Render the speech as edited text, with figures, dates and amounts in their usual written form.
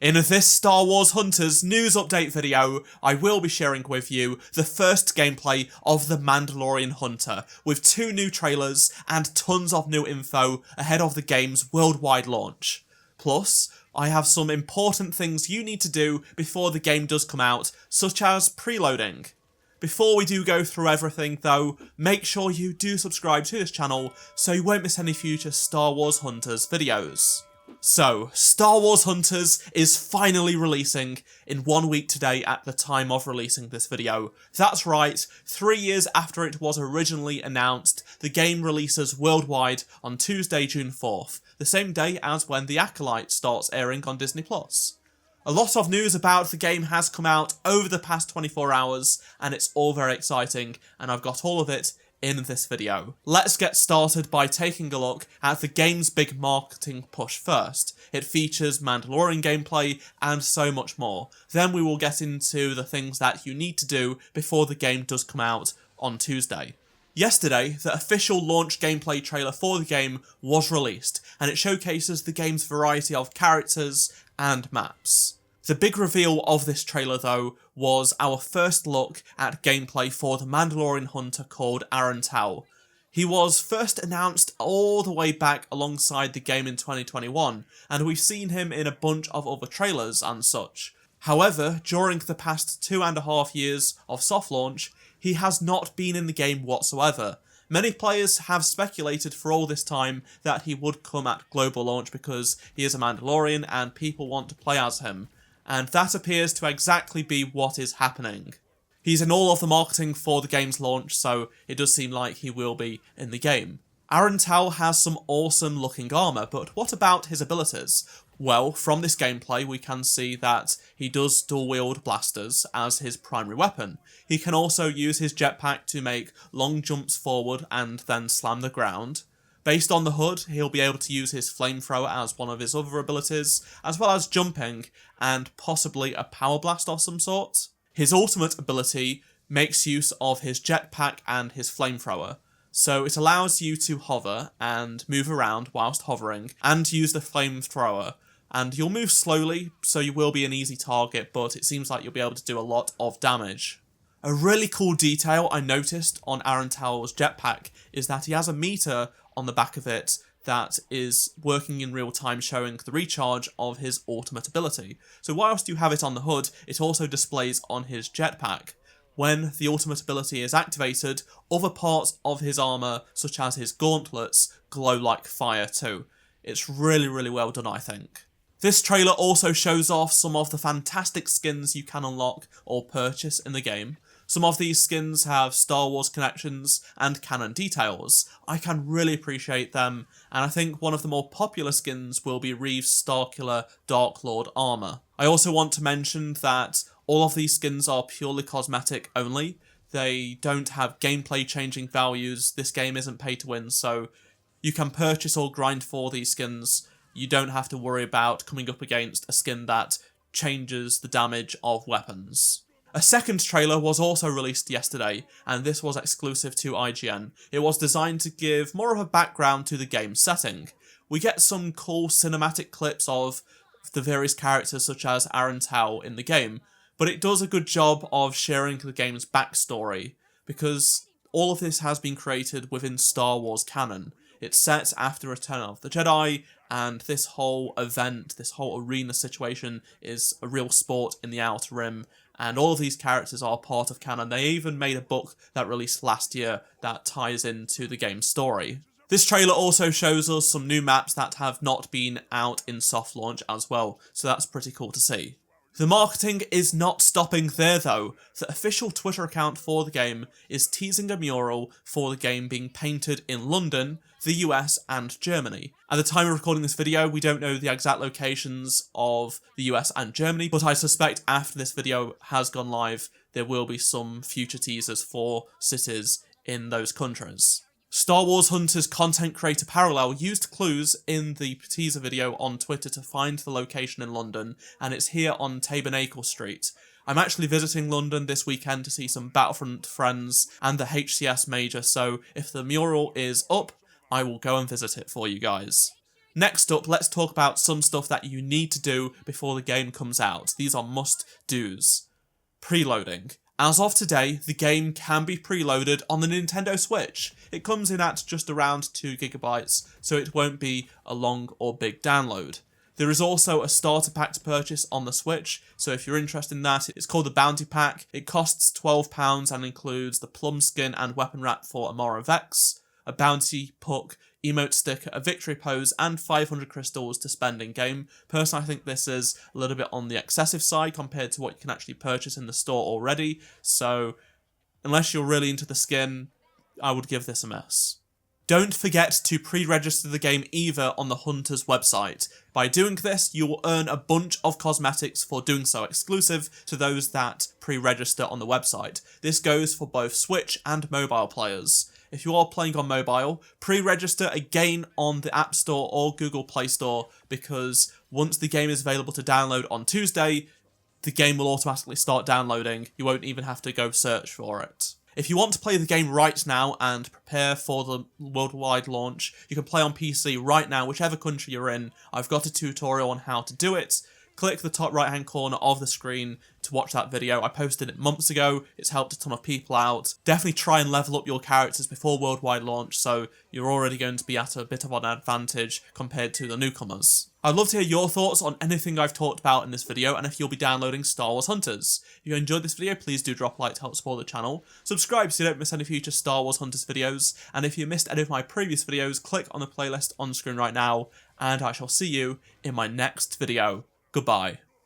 In this Star Wars Hunters news update video, I will be sharing with you the first gameplay of the Mandalorian Hunter, with 2 new trailers and tons of new info ahead of the game's worldwide launch. Plus, I have some important things you need to do before the game does come out, such as preloading. Before we do go through everything though, make sure you do subscribe to this channel so you won't miss any future Star Wars Hunters videos. So, Star Wars Hunters is finally releasing in 1 week today at the time of releasing this video. That's right, 3 years after it was originally announced, the game releases worldwide on Tuesday, June 4th, the same day as when The Acolyte starts airing on Disney+. A lot of news about the game has come out over the past 24 hours, and it's all very exciting, and I've got all of it in this video. Let's get started by taking a look at the game's big marketing push first. It features Mandalorian gameplay and so much more. Then we will get into the things that you need to do before the game does come out on Tuesday. Yesterday, the official launch gameplay trailer for the game was released, and it showcases the game's variety of characters and maps. The big reveal of this trailer though was our first look at gameplay for the Mandalorian Hunter called Aran. He was first announced all the way back alongside the game in 2021, and we've seen him in a bunch of other trailers and such. However, during the past 2.5 years of soft launch, he has not been in the game whatsoever. Many players have speculated for all this time that he would come at global launch because he is a Mandalorian and people want to play as him. And that appears to exactly be what is happening. He's in all of the marketing for the game's launch, so it does seem like he will be in the game. Aran has some awesome looking armour, but what about his abilities? Well, from this gameplay we can see that he does dual wield blasters as his primary weapon. He can also use his jetpack to make long jumps forward and then slam the ground. Based on the HUD, he'll be able to use his flamethrower as one of his other abilities, as well as jumping and possibly a power blast of some sort. His ultimate ability makes use of his jetpack and his flamethrower, so it allows you to hover and move around whilst hovering and use the flamethrower. And you'll move slowly, so you will be an easy target, but it seems like you'll be able to do a lot of damage. A really cool detail I noticed on Aran jetpack is that he has a meter on the back of it that is working in real time, showing the recharge of his ultimate ability. So whilst you have it on the HUD, it also displays on his jetpack. When the ultimate ability is activated, other parts of his armour, such as his gauntlets, glow like fire too. It's really well done, I think. This trailer also shows off some of the fantastic skins you can unlock or purchase in the game. Some of these skins have Star Wars connections and canon details. I can really appreciate them, and I think one of the more popular skins will be Reeve's Starkiller Dark Lord armour. I also want to mention that all of these skins are purely cosmetic only. They don't have gameplay changing values. This game isn't pay to win, so you can purchase or grind for these skins. You don't have to worry about coming up against a skin that changes the damage of weapons. A second trailer was also released yesterday, and this was exclusive to IGN. It was designed to give more of a background to the game's setting. We get some cool cinematic clips of the various characters such as Aran in the game, but it does a good job of sharing the game's backstory, because all of this has been created within Star Wars canon. It's set after Return of the Jedi, and this whole event, this whole arena situation is a real sport in the Outer Rim, and all of these characters are part of canon. They even made a book that released last year that ties into the game's story. This trailer also shows us some new maps that have not been out in soft launch as well, so that's pretty cool to see. The marketing is not stopping there though. The official Twitter account for the game is teasing a mural for the game being painted in London, the US and Germany. At the time of recording this video, we don't know the exact locations of the US and Germany, but I suspect after this video has gone live, there will be some future teasers for cities in those countries. Star Wars Hunters content creator Parallel used clues in the teaser video on Twitter to find the location in London, and it's here on Tabernacle Street. I'm actually visiting London this weekend to see some Battlefront friends and the HCS Major, so if the mural is up, I will go and visit it for you guys. Next up, let's talk about some stuff that you need to do before the game comes out. These are must-dos. Preloading. As of today, the game can be preloaded on the Nintendo Switch. It comes in at just around 2 GB, so it won't be a long or big download. There is also a starter pack to purchase on the Switch, so if you're interested in that, it's called the Bounty Pack. It costs £12 and includes the plum skin and weapon wrap for Amara Vex, a bounty puck, emote sticker, a victory pose, and 500 crystals to spend in-game. Personally, I think this is a little bit on the excessive side compared to what you can actually purchase in the store already, so unless you're really into the skin, I would give this a miss. Don't forget to pre-register the game either on the Hunter's website. By doing this, you will earn a bunch of cosmetics for doing so, exclusive to those that pre-register on the website. This goes for both Switch and mobile players. If you are playing on mobile, pre-register again on the App Store or Google Play Store, because once the game is available to download on Tuesday, the game will automatically start downloading. You won't even have to go search for it. If you want to play the game right now and prepare for the worldwide launch, you can play on PC right now, whichever country you're in. I've got a tutorial on how to do it. Click the top right hand corner of the screen to watch that video. I posted it months ago. It's helped a ton of people out. Definitely try and level up your characters before worldwide launch, so you're already going to be at a bit of an advantage compared to the newcomers. I'd love to hear your thoughts on anything I've talked about in this video, and if you'll be downloading Star Wars Hunters. If you enjoyed this video, please do drop a like to help support the channel. Subscribe so you don't miss any future Star Wars Hunters videos, and if you missed any of my previous videos, click on the playlist on screen right now, and I shall see you in my next video. Goodbye.